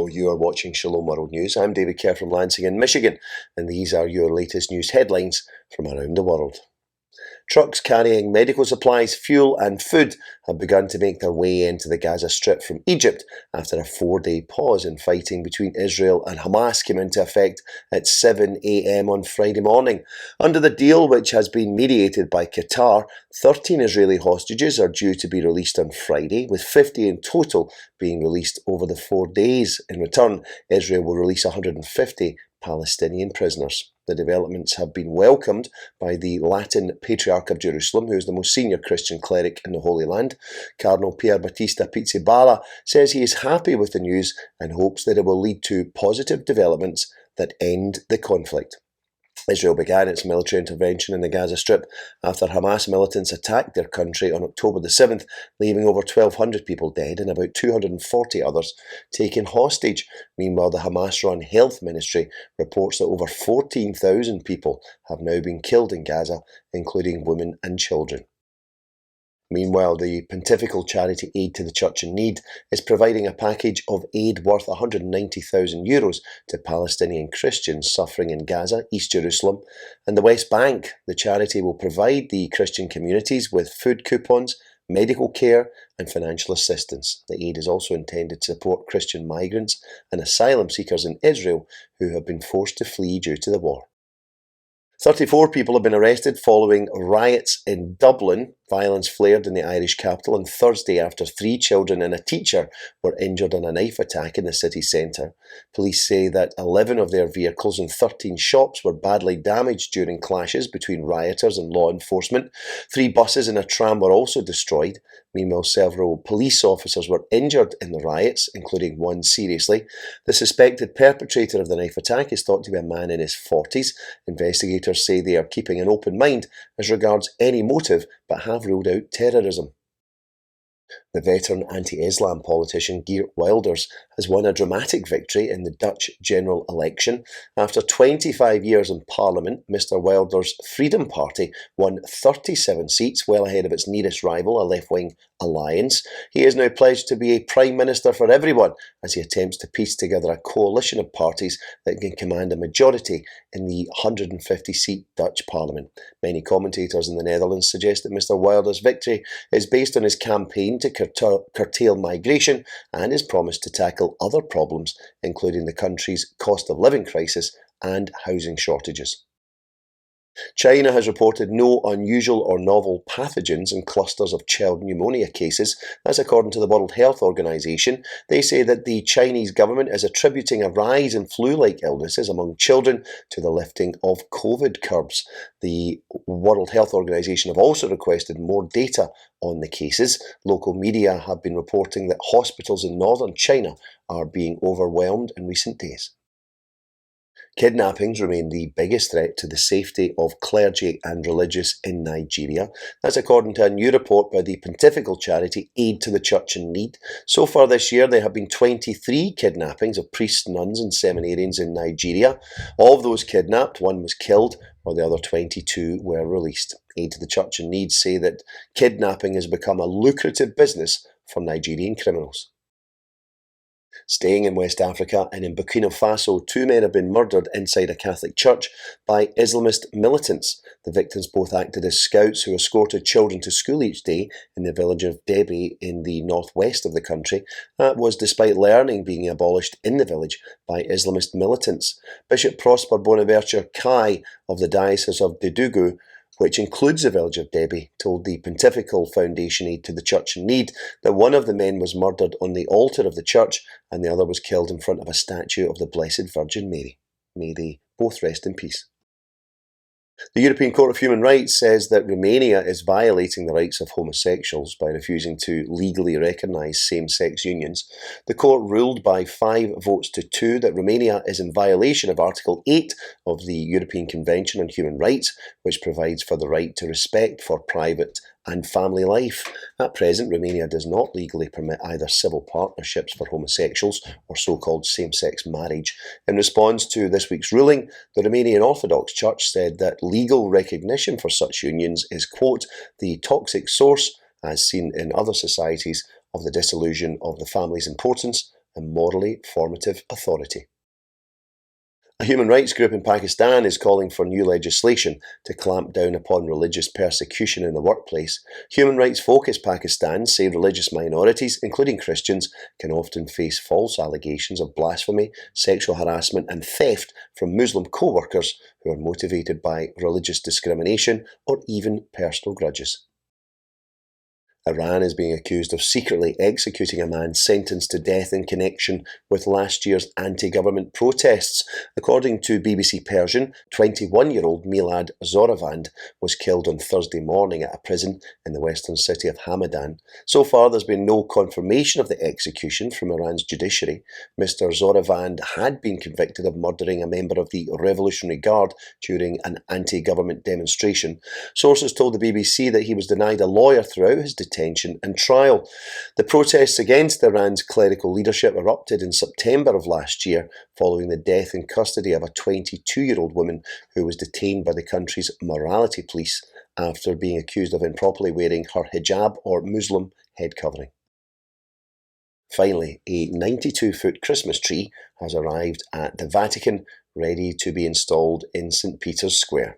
Hello, you are watching Shalom World News. I'm David Kerr from Lansing in Michigan, and these are your latest news headlines from around the world. Trucks carrying medical supplies, fuel and food have begun to make their way into the Gaza Strip from Egypt after a 4-day pause in fighting between Israel and Hamas came into effect at 7 a.m. on Friday morning. Under the deal, which has been mediated by Qatar, 13 Israeli hostages are due to be released on Friday, with 50 in total being released over the 4 days. In return, Israel will release 150 Palestinian prisoners. The developments have been welcomed by the Latin Patriarch of Jerusalem, who is the most senior Christian cleric in the Holy Land. Cardinal Pier Battista Pizzaballa says he is happy with the news and hopes that it will lead to positive developments that end the conflict. Israel began its military intervention in the Gaza Strip after Hamas militants attacked their country on October the 7th, leaving over 1,200 people dead and about 240 others taken hostage. Meanwhile, the Hamas-run Health Ministry reports that over 14,000 people have now been killed in Gaza, including women and children. Meanwhile, the pontifical charity Aid to the Church in Need is providing a package of aid worth €190,000 to Palestinian Christians suffering in Gaza, East Jerusalem and the West Bank. The charity will provide the Christian communities with food coupons, medical care and financial assistance. The aid is also intended to support Christian migrants and asylum seekers in Israel who have been forced to flee due to the war. 34 people have been arrested following riots in Dublin. Violence flared in the Irish capital on Thursday after 3 children and a teacher were injured in a knife attack in the city centre. Police say that 11 of their vehicles and 13 shops were badly damaged during clashes between rioters and law enforcement. 3 buses and a tram were also destroyed. Meanwhile, several police officers were injured in the riots, including one seriously. The suspected perpetrator of the knife attack is thought to be a man in his 40s. Investigators say they are keeping an open mind as regards any motive, but have ruled out terrorism. The veteran anti-Islam politician Geert WilderS has won a dramatic victory in the Dutch general election. After 25 years in Parliament, Mr WilderS' Freedom Party won 37 seats, well ahead of its nearest rival, a left-wing alliance. He is now pledged to be a Prime Minister for everyone as he attempts to piece together a coalition of parties that can command a majority in the 150-seat Dutch Parliament. Many commentators in the Netherlands suggest that Mr WilderS' victory is based on his campaign to curtail migration and his promise to tackle other problems, including the country's cost of living crisis and housing shortages. China has reported no unusual or novel pathogens in clusters of child pneumonia cases. That's according to the World Health Organization. They say that the Chinese government is attributing a rise in flu-like illnesses among children to the lifting of COVID curbs. The World Health Organization have also requested more data on the cases. Local media have been reporting that hospitals in northern China are being overwhelmed in recent days. Kidnappings remain the biggest threat to the safety of clergy and religious in Nigeria. That's according to a new report by the pontifical charity Aid to the Church in Need. So far this year, there have been 23 kidnappings of priests, nuns and seminarians in Nigeria. Of those kidnapped, 1 was killed, while the other 22 were released. Aid to the Church in Need say that kidnapping has become a lucrative business for Nigerian criminals. Staying in West Africa and in Burkina Faso, 2 men have been murdered inside a Catholic church by Islamist militants. The victims both acted as scouts who escorted children to school each day in the village of Debe in the northwest of the country. That was despite learning being abolished in the village by Islamist militants. Bishop Prosper Bonaventure Kai of the Diocese of Dedugu, which includes the village of Debe, told the Pontifical Foundation Aid to the Church in Need that one of the men was murdered on the altar of the church and the other was killed in front of a statue of the Blessed Virgin Mary. May they both rest in peace. The European Court of Human Rights says that Romania is violating the rights of homosexuals by refusing to legally recognise same-sex unions. The court ruled by 5 votes to 2 that Romania is in violation of Article 8 of the European Convention on Human Rights, which provides for the right to respect for private and family life. At present, Romania does not legally permit either civil partnerships for homosexuals or so-called same-sex marriage. In response to this week's ruling, the Romanian Orthodox Church said that legal recognition for such unions is, quote, the toxic source, as seen in other societies, of the disillusion of the family's importance and morally formative authority. A human rights group in Pakistan is calling for new legislation to clamp down upon religious persecution in the workplace. Human Rights Focus Pakistan say religious minorities, including Christians, can often face false allegations of blasphemy, sexual harassment and theft from Muslim co-workers who are motivated by religious discrimination or even personal grudges. Iran is being accused of secretly executing a man sentenced to death in connection with last year's anti-government protests. According to BBC Persian, 21-year-old Milad Zoravand was killed on Thursday morning at a prison in the western city of Hamadan. So far, there's been no confirmation of the execution from Iran's judiciary. Mr. Zoravand had been convicted of murdering a member of the Revolutionary Guard during an anti-government demonstration. Sources told the BBC that he was denied a lawyer throughout his detention and trial. The protests against Iran's clerical leadership erupted in September of last year following the death in custody of a 22-year-old woman who was detained by the country's morality police after being accused of improperly wearing her hijab or Muslim head covering. Finally, a 92-foot Christmas tree has arrived at the Vatican, ready to be installed in St. Peter's Square.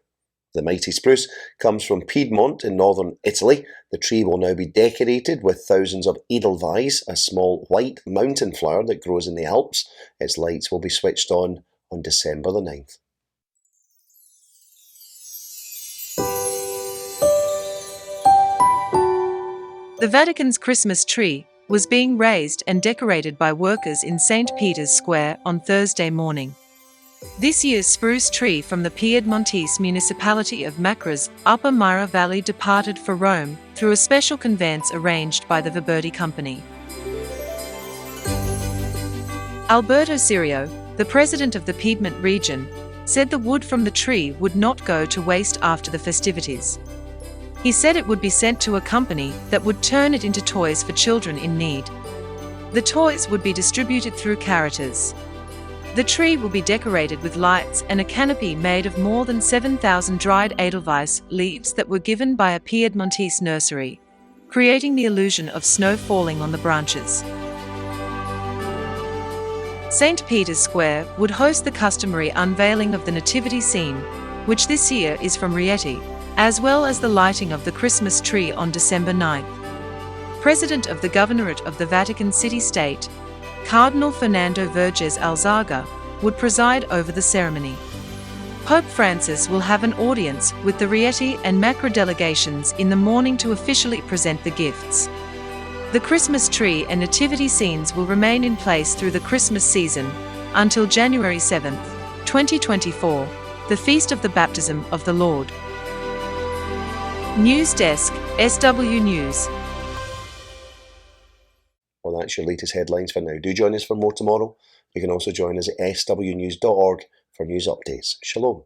The mighty spruce comes from Piedmont in northern Italy. The tree will now be decorated with thousands of edelweiss, a small white mountain flower that grows in the Alps. Its lights will be switched on December the 9th. The Vatican's Christmas tree was being raised and decorated by workers in St. Peter's Square on Thursday morning. This year's spruce tree from the Piedmontese municipality of Macra's Upper Mira Valley departed for Rome through a special conveyance arranged by the Viberti Company. Alberto Cirio, the president of the Piedmont region, said the wood from the tree would not go to waste after the festivities. He said it would be sent to a company that would turn it into toys for children in need. The toys would be distributed through Caritas. The tree will be decorated with lights and a canopy made of more than 7,000 dried edelweiss leaves that were given by a Piedmontese nursery, creating the illusion of snow falling on the branches. St. Peter's Square would host the customary unveiling of the nativity scene, which this year is from Rieti, as well as the lighting of the Christmas tree on December 9th. President of the Governorate of the Vatican City-State, Cardinal Fernando Verges Alzaga, would preside over the ceremony. Pope Francis will have an audience with the Rieti and Macra delegations in the morning to officially present the gifts. The Christmas tree and nativity scenes will remain in place through the Christmas season until January 7, 2024, the Feast of the Baptism of the Lord. News Desk, SW News. Well, that's your latest headlines for now. Do join us for more tomorrow. You can also join us at swnews.org for news updates. Shalom.